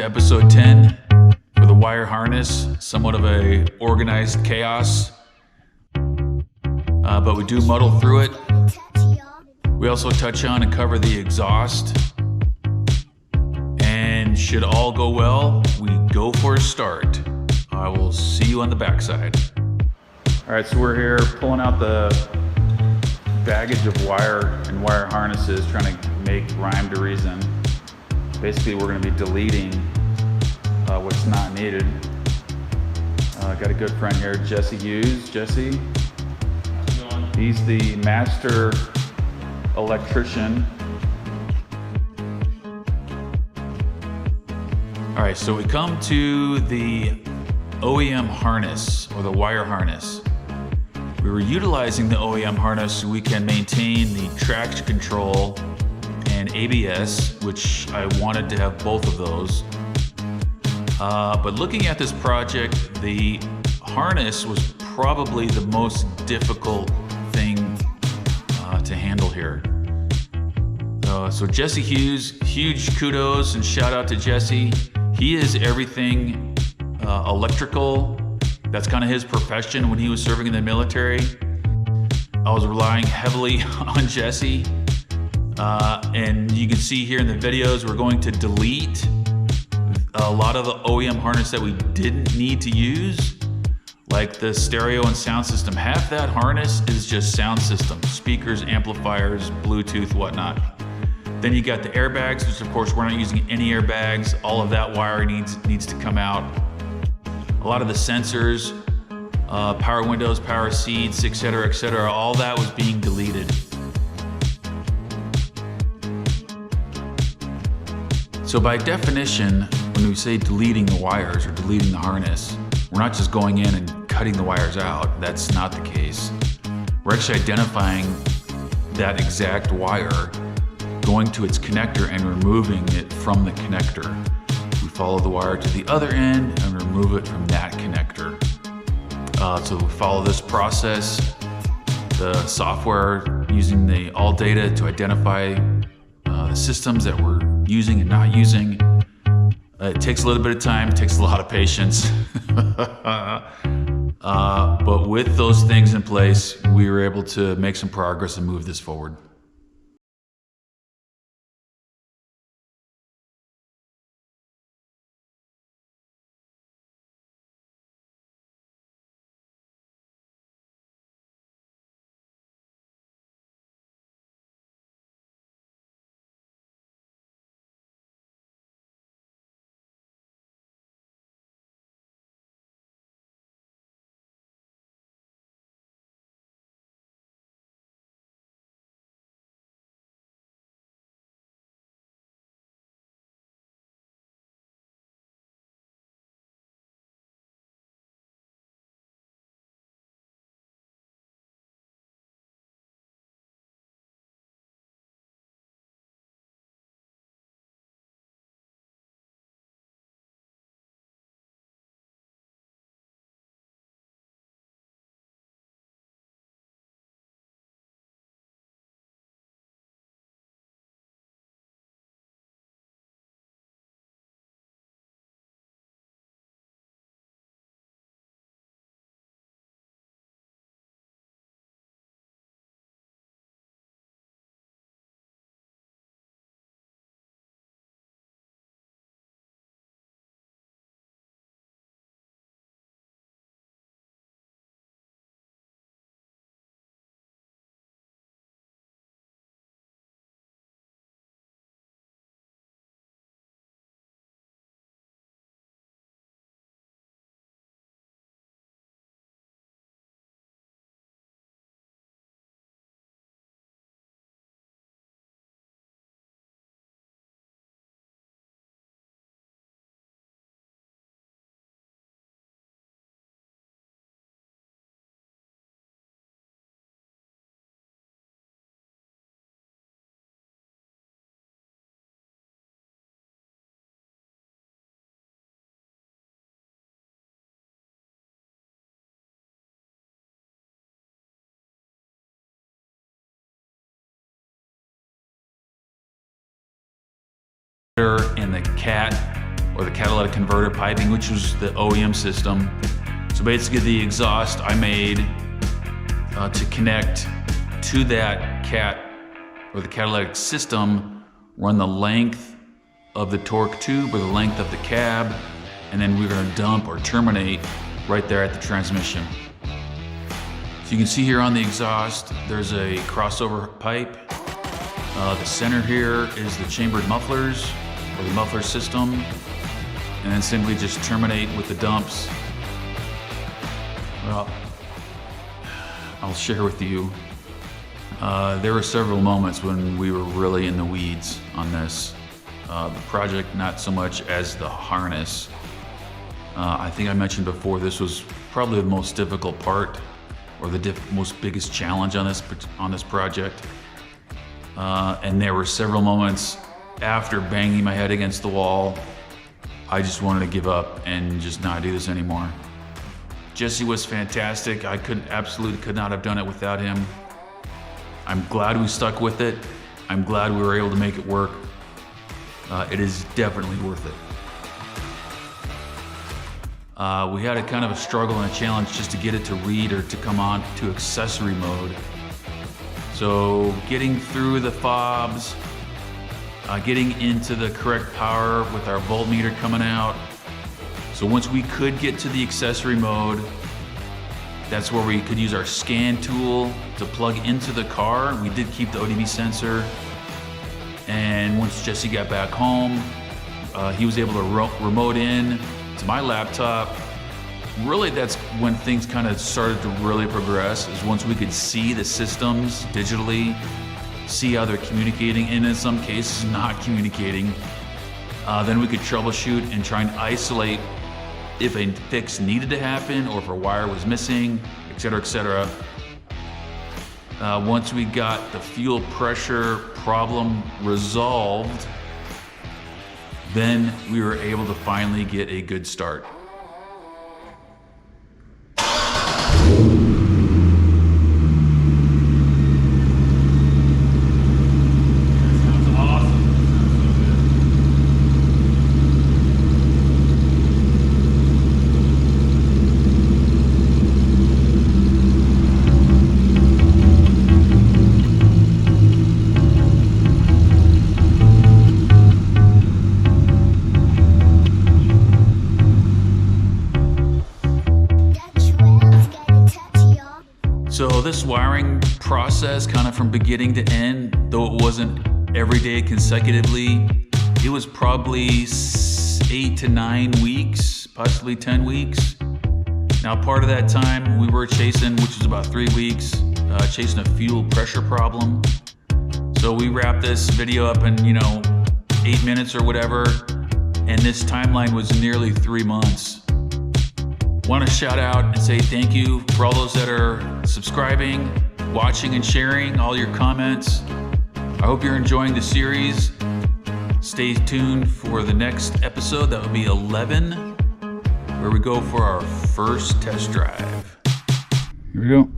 episode 10 for the wire harness. Somewhat of a organized chaos, but we do muddle through it. We also touch on and cover the exhaust. And should all go well, we go for a start. I will see you on the backside. All right, so we're here pulling out the baggage of wire and wire harnesses, trying to make rhyme to reason. Basically, we're going to be deleting what's not needed. Got a good friend here, Jesse Hughes. Jesse, he's the master electrician. All right, so we come to the OEM harness, or the wire harness. We were utilizing the OEM harness so we can maintain the traction control and ABS, which I wanted to have both of those. But looking at this project, the harness was probably the most difficult thing to handle here. So Jesse Hughes, huge kudos and shout out to Jesse. He is everything electrical. That's kind of his profession when he was serving in the military. I was relying heavily on Jesse. And you can see here in the videos, we're going to delete a lot of the OEM harness that we didn't need to use, like the stereo and sound system. Half that harness is just sound system, speakers, amplifiers, Bluetooth, whatnot. Then you got the airbags, which of course we're not using any airbags. All of that wire needs to come out. A lot of the sensors, power windows, power seats, etc., all that was being deleted. So by definition, when we say deleting the wires or deleting the harness, we're not just going in and cutting the wires out. That's not the case. We're actually identifying that exact wire, going to its connector and removing it from the connector. We follow the wire to the other end and remove it from that connector. So we follow this process. The software using the AllData to identify the systems that we're using and not using. It takes a little bit of time, it takes a lot of patience. But with those things in place, we were able to make some progress and move this forward. And the cat or the catalytic converter piping, which was the OEM system. So basically the exhaust I made to connect to that or the catalytic system, run the length of the torque tube or the length of the cab, and then we're gonna dump or terminate right there at the transmission. So you can see here on the exhaust, there's a crossover pipe. The center here is the chambered mufflers or the muffler system, and then simply just terminate with the dumps. Well, I'll share with you, there were several moments when we were really in the weeds on this. The project, not so much as the harness. I think I mentioned before, this was probably the most difficult part, or the most biggest challenge on this project. And there were several moments after banging my head against the wall, I just wanted to give up and just not do this anymore. Jesse was fantastic. I absolutely could not have done it without him. I'm glad we stuck with it. I'm glad we were able to make it work. It is definitely worth it. We had a kind of a struggle and a challenge just to get it to read or to come on to accessory mode. So getting through the fobs, getting into the correct power with our voltmeter coming out. So once we could get to the accessory mode, that's where we could use our scan tool to plug into the car. We did keep the ODB sensor. And once Jesse got back home, he was able to remote in to my laptop. Really, that's when things kind of started to really progress, is once we could see the systems digitally, see how they're communicating, and in some cases not communicating. Then we could troubleshoot and try and isolate if a fix needed to happen or if a wire was missing, et cetera, et cetera. Once we got the fuel pressure problem resolved, then we were able to finally get a good start. So this wiring process, kind of from beginning to end, though it wasn't every day consecutively, it was probably 8 to 9 weeks, possibly 10 weeks. Now part of that time we were chasing, which was about 3 weeks, chasing a fuel pressure problem. So we wrapped this video up in 8 minutes or whatever, and this timeline was nearly 3 months. Want to shout out and say thank you for all those that are subscribing, watching, and sharing all your comments. I hope you're enjoying the series. Stay tuned for the next episode. That will be 11, where we go for our first test drive. Here we go.